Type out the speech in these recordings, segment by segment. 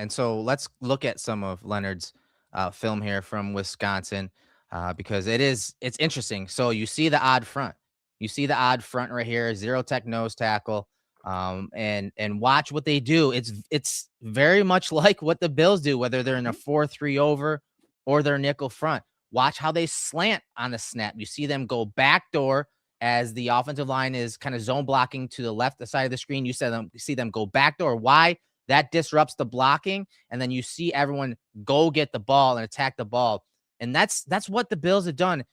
And so let's look at some of Leonard's film here from Wisconsin, because it's interesting. So you see the odd front, right here, zero tech nose tackle, and watch what they do. It's very much like what the Bills do, whether they're in a 4-3 over or their nickel front. Watch how they slant on the snap. You see them go backdoor as the offensive line is kind of zone blocking to the left side of the screen. You see them go backdoor. Why? That disrupts the blocking, and then you see everyone go get the ball and attack the ball. And that's what the Bills have done.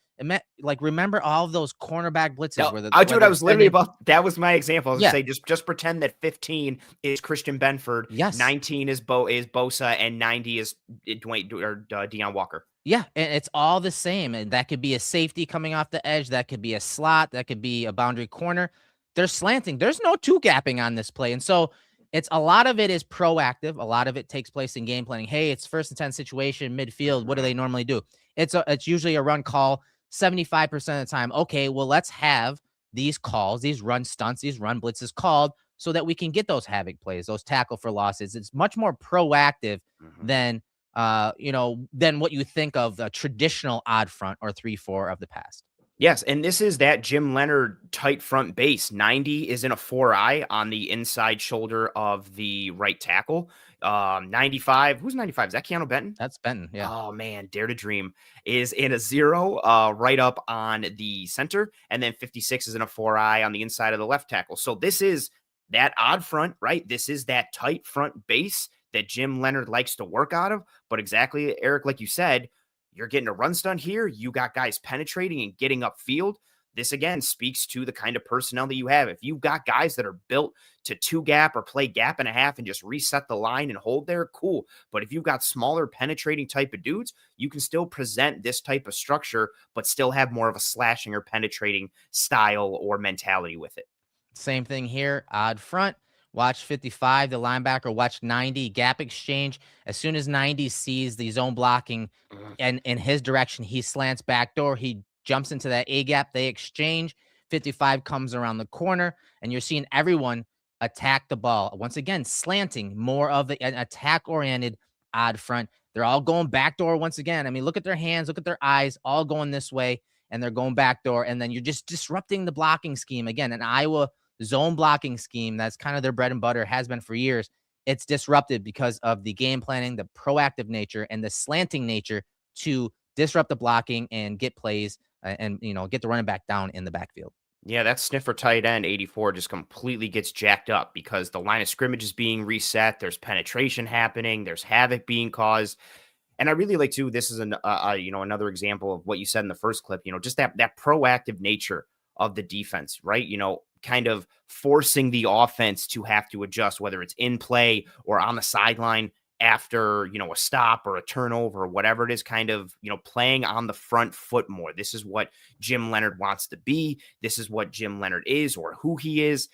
Like, remember all of those cornerback blitzes No, where the dude, I was literally about, that was my example. I was Yeah. gonna say, just pretend that 15 is Christian Benford, Yes. 19 is Bosa, and 90 is Dwayne or Deion Walker. Yeah, and it's all the same. And that could be a safety coming off the edge. That could be a slot. That could be a boundary corner. They're slanting. There's no two gapping on this play. And so it's a lot of it is proactive. A lot of it takes place in game planning. Hey, it's 1st and 10 situation, midfield. What do they normally do? It's usually a run call 75% of the time. Okay, well, let's have these calls, these run stunts, these run blitzes called so that we can get those havoc plays, those tackle for losses. It's much more proactive than than what you think of the traditional odd front or 3-4 of the past. Yes, and this is that Jim Leonard tight front base. 90 is in a 4-eye on the inside shoulder of the right tackle. 95, who's 95? Is that Keanu Benton? That's Benton, yeah. Oh, man, dare to dream, is in a 0 right up on the center, and then 56 is in a 4-eye on the inside of the left tackle. So this is that odd front, right? This is that tight front base that Jim Leonard likes to work out of. But exactly, Eric, like you said, you're getting a run stunt here. You got guys penetrating and getting upfield. This, again, speaks to the kind of personnel that you have. If you've got guys that are built to 2-gap or play gap and a half and just reset the line and hold there, cool. But if you've got smaller penetrating type of dudes, you can still present this type of structure, but still have more of a slashing or penetrating style or mentality with it. Same thing here, odd front. Watch 55, the linebacker. Watch 90, gap exchange. As soon as 90 sees the zone blocking and in his direction, he slants backdoor. He jumps into that A gap. They exchange. 55 comes around the corner, and you're seeing everyone attack the ball. Once again, slanting, more of an attack-oriented odd front. They're all going backdoor once again. I mean, look at their hands, look at their eyes, all going this way, and they're going backdoor. And then you're just disrupting the blocking scheme. Again, an Iowa zone blocking scheme that's kind of their bread and butter, has been for years. It's disrupted because of the game planning, the proactive nature, and the slanting nature to disrupt the blocking and get plays and get the running back down in the backfield. Yeah, that sniffer tight end 84 just completely gets jacked up because the line of scrimmage is being reset. There's penetration happening. There's havoc being caused. And I really like too, this is another example of what you said in the first clip, just that proactive nature of the defense, right? Kind of forcing the offense to have to adjust, whether it's in play or on the sideline after, a stop or a turnover or whatever it is, kind of, playing on the front foot more. This is what Jim Leonard wants to be. This is what Jim Leonard is or who he is.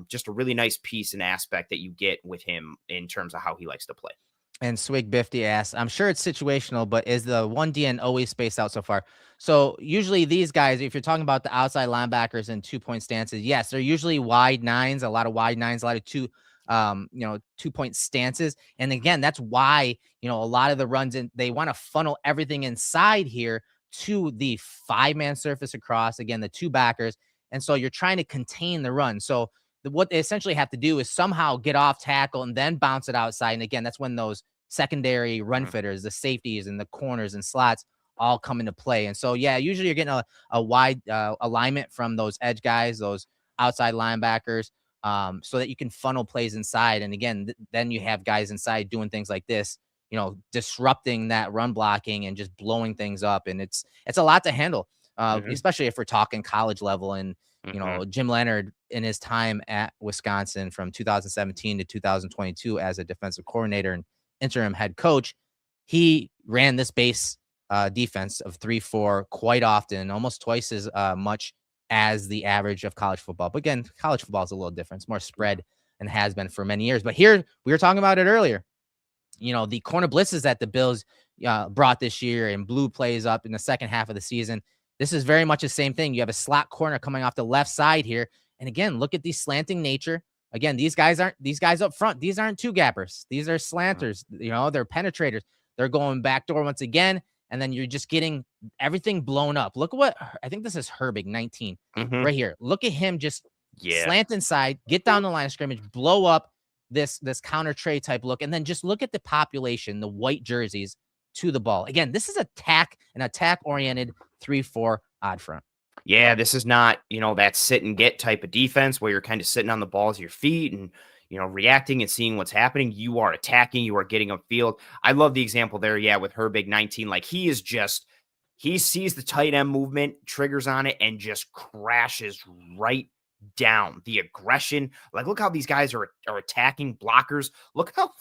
Just a really nice piece and aspect that you get with him in terms of how he likes to play. And Swig Bifty asks, I'm sure it's situational, but is the 1DN always spaced out so far? So usually these guys, if you're talking about the outside linebackers and 2-point stances, yes, they're usually wide nines, a lot of wide nines, a lot of 2-point stances. And again, that's why, a lot of the runs in, they want to funnel everything inside here to the 5-man surface across, again, the 2 backers. And so you're trying to contain the run. So what they essentially have to do is somehow get off tackle and then bounce it outside. And again, that's when those secondary run fitters, the safeties and the corners and slots all come into play. And so, yeah, usually you're getting a wide alignment from those edge guys, those outside linebackers, so that you can funnel plays inside. And again, then you have guys inside doing things like this, disrupting that run blocking and just blowing things up. And it's a lot to handle, especially if we're talking college level. And Jim Leonard in his time at Wisconsin from 2017 to 2022 as a defensive coordinator and interim head coach, he ran this base defense of 3-4 quite often, almost twice as much as the average of college football. But again, college football is a little different. It's more spread and has been for many years. But here, we were talking about it earlier, the corner blitzes that the Bills brought this year and blew plays up in the second half of the season. This is very much the same thing. You have a slot corner coming off the left side here. And again, look at the slanting nature. Again, these guys up front. These aren't two gappers. These are slanters. They're penetrators. They're going backdoor once again. And then you're just getting everything blown up. Look at what I think this is Herbig 19 right here. Look at him just slant inside, get down the line of scrimmage, blow up this counter tray type look, and then just look at the population, the white jerseys to the ball. Again, this is an attack oriented 3-4 odd front. Yeah, this is not, that sit and get type of defense where you're kind of sitting on the balls of your feet and, reacting and seeing what's happening. You are attacking, you are getting upfield. I love the example there. Yeah. With Herbig 19, like he sees the tight end movement, triggers on it, and just crashes right down. The aggression, like look how these guys are attacking blockers. Look how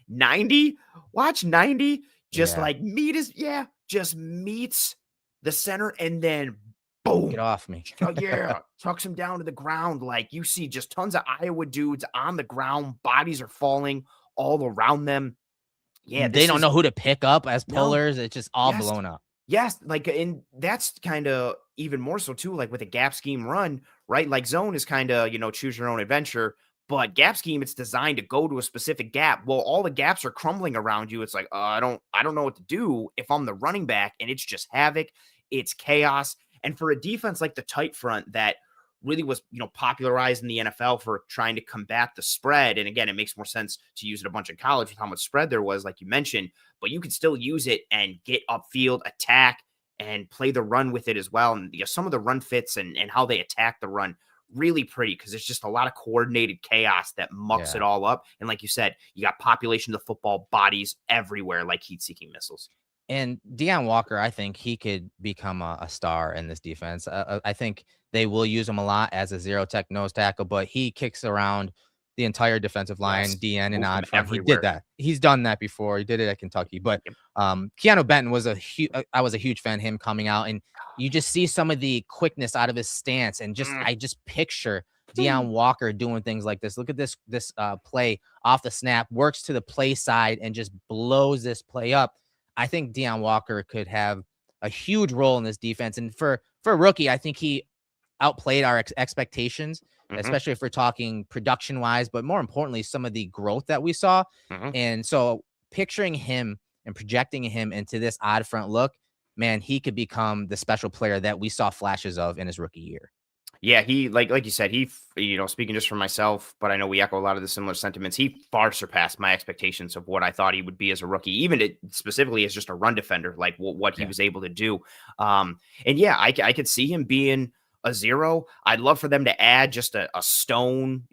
90, watch 90, just just meets the center and then boom. Get off me. Chucks him down to the ground. Like you see just tons of Iowa dudes on the ground. Bodies are falling all around them. Yeah. They don't know who to pick up as pullers. It's just all blown up. Yes. Like, and that's kind of even more so too, like with a gap scheme run, right? Like zone is kind of, choose your own adventure, but gap scheme, it's designed to go to a specific gap. Well, all the gaps are crumbling around you. It's like, I don't know what to do if I'm the running back, and it's just havoc. It's chaos. And for a defense like the tight front that really was, popularized in the NFL for trying to combat the spread. And again, it makes more sense to use it a bunch in college with how much spread there was, like you mentioned, but you could still use it and get upfield, attack, and play the run with it as well. And some of the run fits and how they attack the run, really pretty, because it's just a lot of coordinated chaos that mucks it all up. And like you said, you got population of the football, bodies everywhere like heat-seeking missiles. And Deion Walker, I think he could become a star in this defense. I think they will use him a lot as a zero tech nose tackle, but he kicks around the entire defensive line, DN and odd front. He did that. He's done that before. He did it at Kentucky. But Keanu Benton was I was a huge fan of him coming out, and you just see some of the quickness out of his stance, and I just picture Deion Walker doing things like this. Look at this play off the snap, works to the play side, and just blows this play up. I think Deion Walker could have a huge role in this defense. And for a rookie, I think he outplayed our expectations, especially if we're talking production wise, but more importantly, some of the growth that we saw. And so picturing him and projecting him into this odd front look, man, he could become the special player that we saw flashes of in his rookie year. Yeah, he like you said, he speaking just for myself, but I know we echo a lot of the similar sentiments. He far surpassed my expectations of what I thought he would be as a rookie, even specifically as just a run defender, like what he was able to do. And yeah, I could see him being a zero. I'd love for them to add just a stone,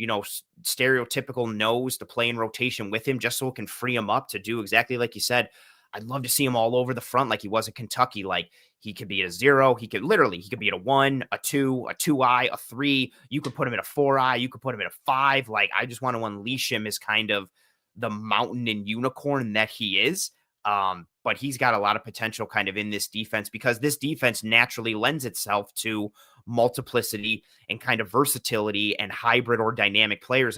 stereotypical nose to play in rotation with him, just so it can free him up to do exactly like you said. I'd love to see him all over the front like he was at Kentucky. Like he could be at a zero. He could be at a 1, a 2, a 2-eye, a 3. You could put him at a 4-eye. You could put him at a 5. Like I just want to unleash him as kind of the mountain and unicorn that he is. But he's got a lot of potential kind of in this defense, because this defense naturally lends itself to multiplicity and kind of versatility and hybrid or dynamic players.